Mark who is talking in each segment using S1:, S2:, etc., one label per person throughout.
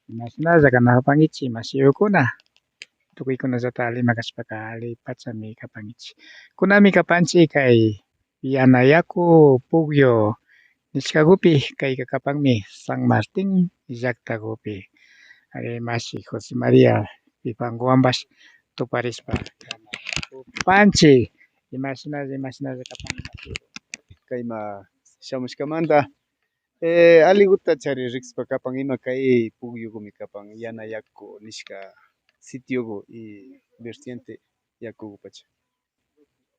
S1: Imashinaza kanapangichi mashiyukuna tukuykunallata limakashpaka allipachami kapankichik. Kunami kapanchik kay yana yaku pugllo nishkakupi kayka kapanmi San Martin llaktakupi mashi Jose Maria Ipanguambash tuparishpa panchik imashinalla kapanki.
S2: Kayma shamushkamanta aliguta chari rikspa kapan ima kay pukyukumi kapan yana yaku nishka sitioku y vertiente yakukupacha.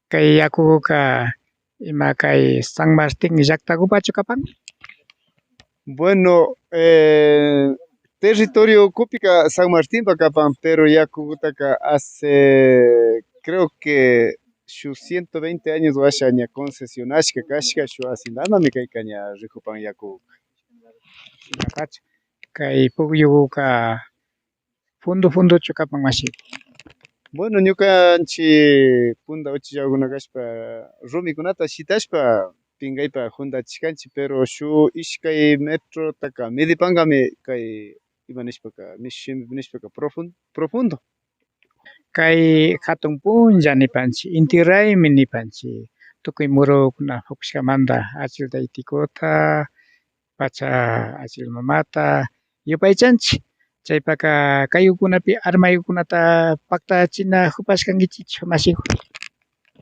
S1: Kay yakuka ima kay San Martin llaktakupachu kapan?
S2: Bueno, territorio Cúpica San Martín kapan, pero yakukutaka hace creo que sus 120 años washa ña concesionashka kashka shu hacindamami kayka ña rikupan yaku.
S1: Kay pukyuka funduchu kapan mashi.
S2: Bueno, ñukanchik punda uchillawkuna kashpa rumikunata shitashpa pinkaypa juntachishkanchik, pero shu ishkay metrotaka midipankami kay ima nishpaka nishpaka profundo.
S1: Kay hatun punlla nipanchik inti raymi nipanchik tukuy murukuna upashkamanta achilta itikuta pacha achilmamata yupaychanchik chaypaka kaykunapi armaykunata paktachina upashkankichikchu mashikun.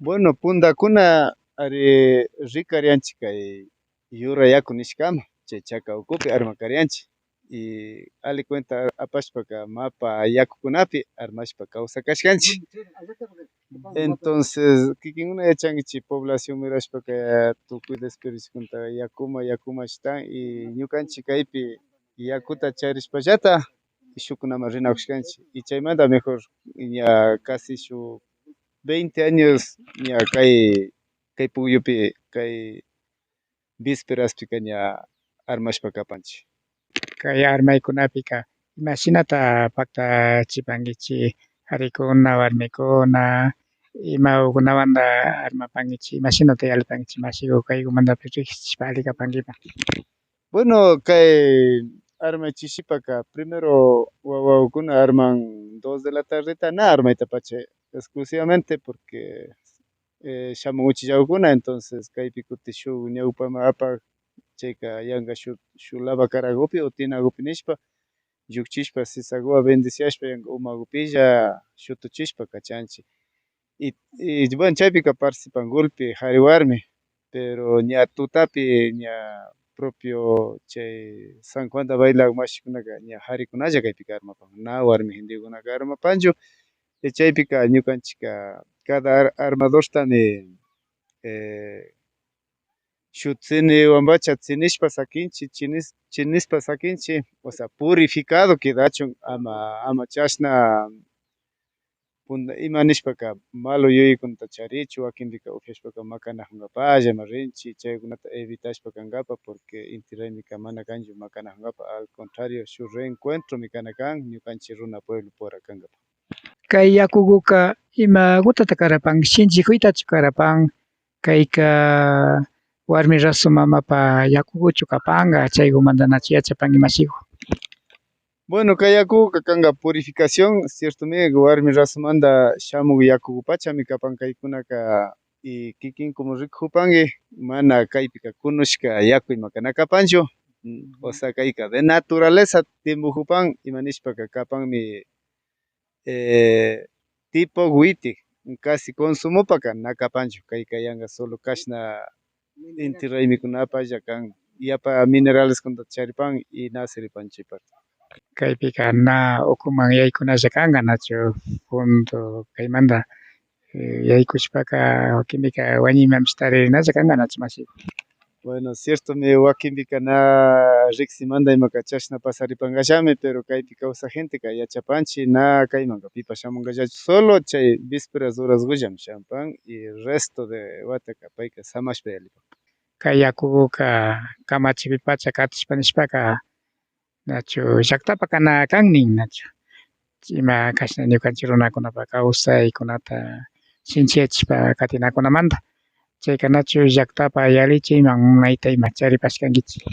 S2: Bueno, pundakuna ari rikarianchik kay yura yaku nishkama chay chaka ukupi armakarianchik y ali cuenta apashpaka mapa yakukunapi armashpa kawsakashkanchik. Entonces kikinkuna yachankichik población mirashpaka tukuy desperdicioskunata yakuma shitan y ñukanchik kaypi yakuta charishpallata shukkunaman rinakushkanchik y chaymanta mejor ña casi shuk 20 años ña kay pukyupi kay visperaspika ña armashpa kapanchik.
S1: Kay armaykunapika imashinata paktachipankichik karikuna warmikuna imawkunamanta armapankichik imashinata yalipankichik mashikun kaykumantapi riksichishpa alli kapankima.
S2: Bueno, kay armachishipaka primero wawakuna arman 2 de la tardeta na armaytapacha exclusivamente porque shamun uchillawkuna entonces kaypi kutin shuk ñawpama apak chayka yanka shuk lava karakupi o tinakupi nishpa llukchishpa sisaguwan bendiciashpa yanka umagupilla shutuchishpa kachanchik y bueno chaypika participankuna kari warmi pero ña tutapi ña propio chay San Juanta bailak mashikunaka ña karikunalla kaypika armapan na warmi gentekunaka armapanchu chaypika ñukanchika cada armadortami shuk tziniwanpacha tzinishpa sakinchik chinishpa sakinchik o sea purificado quedachun ama chashna ima nishpaka malo yuyaykunata charichun wakinpika upyashpaka makanakunkapalla ima rinchik chaykunata evitashpa kankapa porque inti raymika mana kanchu makanakunkapa al contrario shuk reencuentromi kana kan ñukanchik runa pueblo pura kankapa.
S1: Kay yakukuka imakutata karapan shinchikuytachu karapan kayka warmi rasu mamapa yakukuchu kapanka chaykumanta nachu yachapanki mashikun.
S2: Bueno, kay yakuka kanka purificación ciertome warmi rasumanta shamuk yakukupachami kapan kaykunaka y kikin como rikupanki mana kaypika kunushka yaku ima kana kapanchu o sea kayka de naturaleza timpukupan ima nishpaka kapanmi tipo witik casi consumopaka na kapanchu kayka yanka solo kashna inti raymikunapalla kan yapa mineraleskunata charipan y naceripan chayparti.
S1: Kaypika na ukuman yaykunalla kanka nachu punto kaymanta yaykushpaka wakinpika wañuymanpish taririnalla kanka nachu mashikun.
S2: Bueno, cierto mi wakinpika na riksimanta imaka chashna pasaripankallami pero kaypi kawsaq genteka yachapanchik na kaymanka pipas shamunkallachu solo chay visperas horaskullami shampan y resto de wataka payka samashpa yalipan.
S1: Kay yakuka kamachipipacha katishpa nishpaka nachu llaktapa kana kannin nachu ima kashna ñukanchik runakunapa kawsaykunata shinchiyachishpa katinakunamanta chayka nachu llaktapa yalichiyman munayta ima charipashkankichik.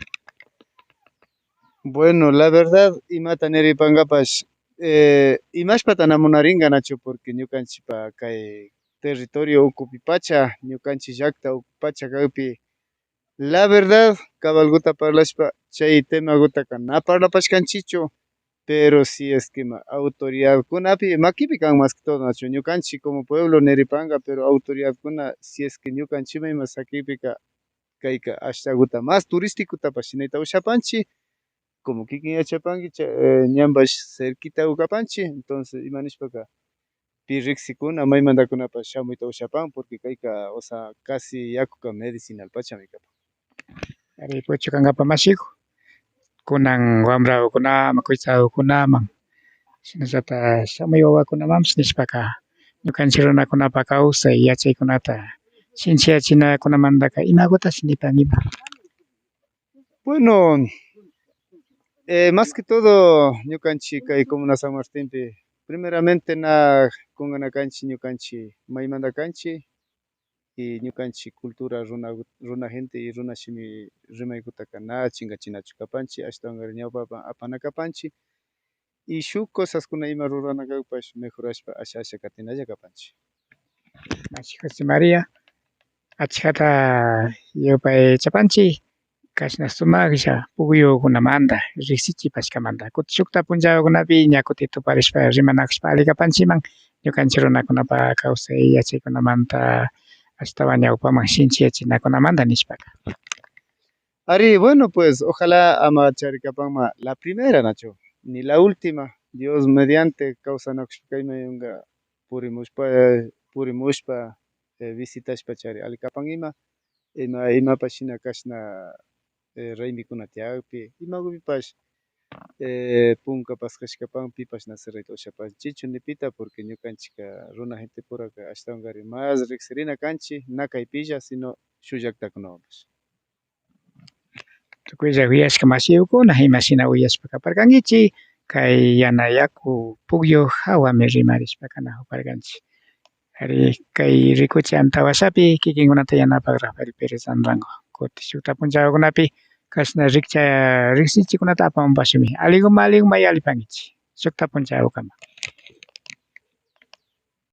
S2: Bueno, la verdad, imata neripangapash, imashpata namunaringa nacho, porque ñukanchipa kay territorio ukupipacha, ñukanchi llakta ukupacha kaypi, la verdad, cabalguta parlashpa, chay temagutaka na parlapashkanchichu, pero si es que autoridad kunapi, makipi kan más que todo, nacho, ñukanchi como pueblo neripanga, pero autoridad kuna, si es que ñukanchima ima sakipika, kayka ashtaguta más turístico tapashinita ushapanchi, como kikin yachapanki ñambash cerquita ukapanchi, entonces imanishpaka pi riqsikuna maymantakunapas shamuyta ushapan porque kayka o sea casi yakuka medicinal pachami kapan.
S1: Ari puchu kankapa masiku kunan wamrakunaman kuytsakunaman shinallata shamay wawakunamanpas nishpaka ñukanchik runakunapa kawsay yachaykunata shinchiyachinakunamantaka imakutas nipan ima.
S2: Bueno, más que todo ñukanchik kay comuna San Martinpi primeramente na kunganakanchi ñukanchi maymanta kanchi y ñukanchi cultura runa gente y runa shimi rimaykutaka na chinkachinachu kapanchi ashtawanka ñawpapa apana kapanchi y shuk cosaskuna ima ruranakakpash mejorashpa asha katinalla kapanchi.
S1: Masi José María achkata yupay chapanchik kashna sumaksha pukyukunamanta riksichipashkamanta kutin shukta punllakunapi ña kutin tuparishpa rimanakushpa ali kapanchikman ñukanchik runakunapa kawsay yachaykunamanta ashtawan ñawpaman shinchiyachinakunamanta nishpaka.
S2: Ari, bueno, pues ojalá ama charikapanma la primera, Nacho, ni la última. Dios mediante kawsanakushpaymayunga purimushpa visitashpa chari alikapan imapash shina kashna raymikuna tiyakpi imapipash punka paskashkapan pipash nasirayta ushapanchichu nipita porque ñukanchika runa gente puraka ashtawankari más riksirina kanchi na kaypilla sino shuk llaktakunawanpash.
S1: Tukuylla uyashka masiyukuna imashina uyashpa kaparkankichik kay yana yaku pukyu hawami rimarishpakana uparkanchik. Ari kay rikuchay antawashapi kikinkunata yanapakraq Pérez kutin shukta punllakunapi kashna riksichikunata apamunpashimi allikunma allikunma yalipankichik shukta punchawkama.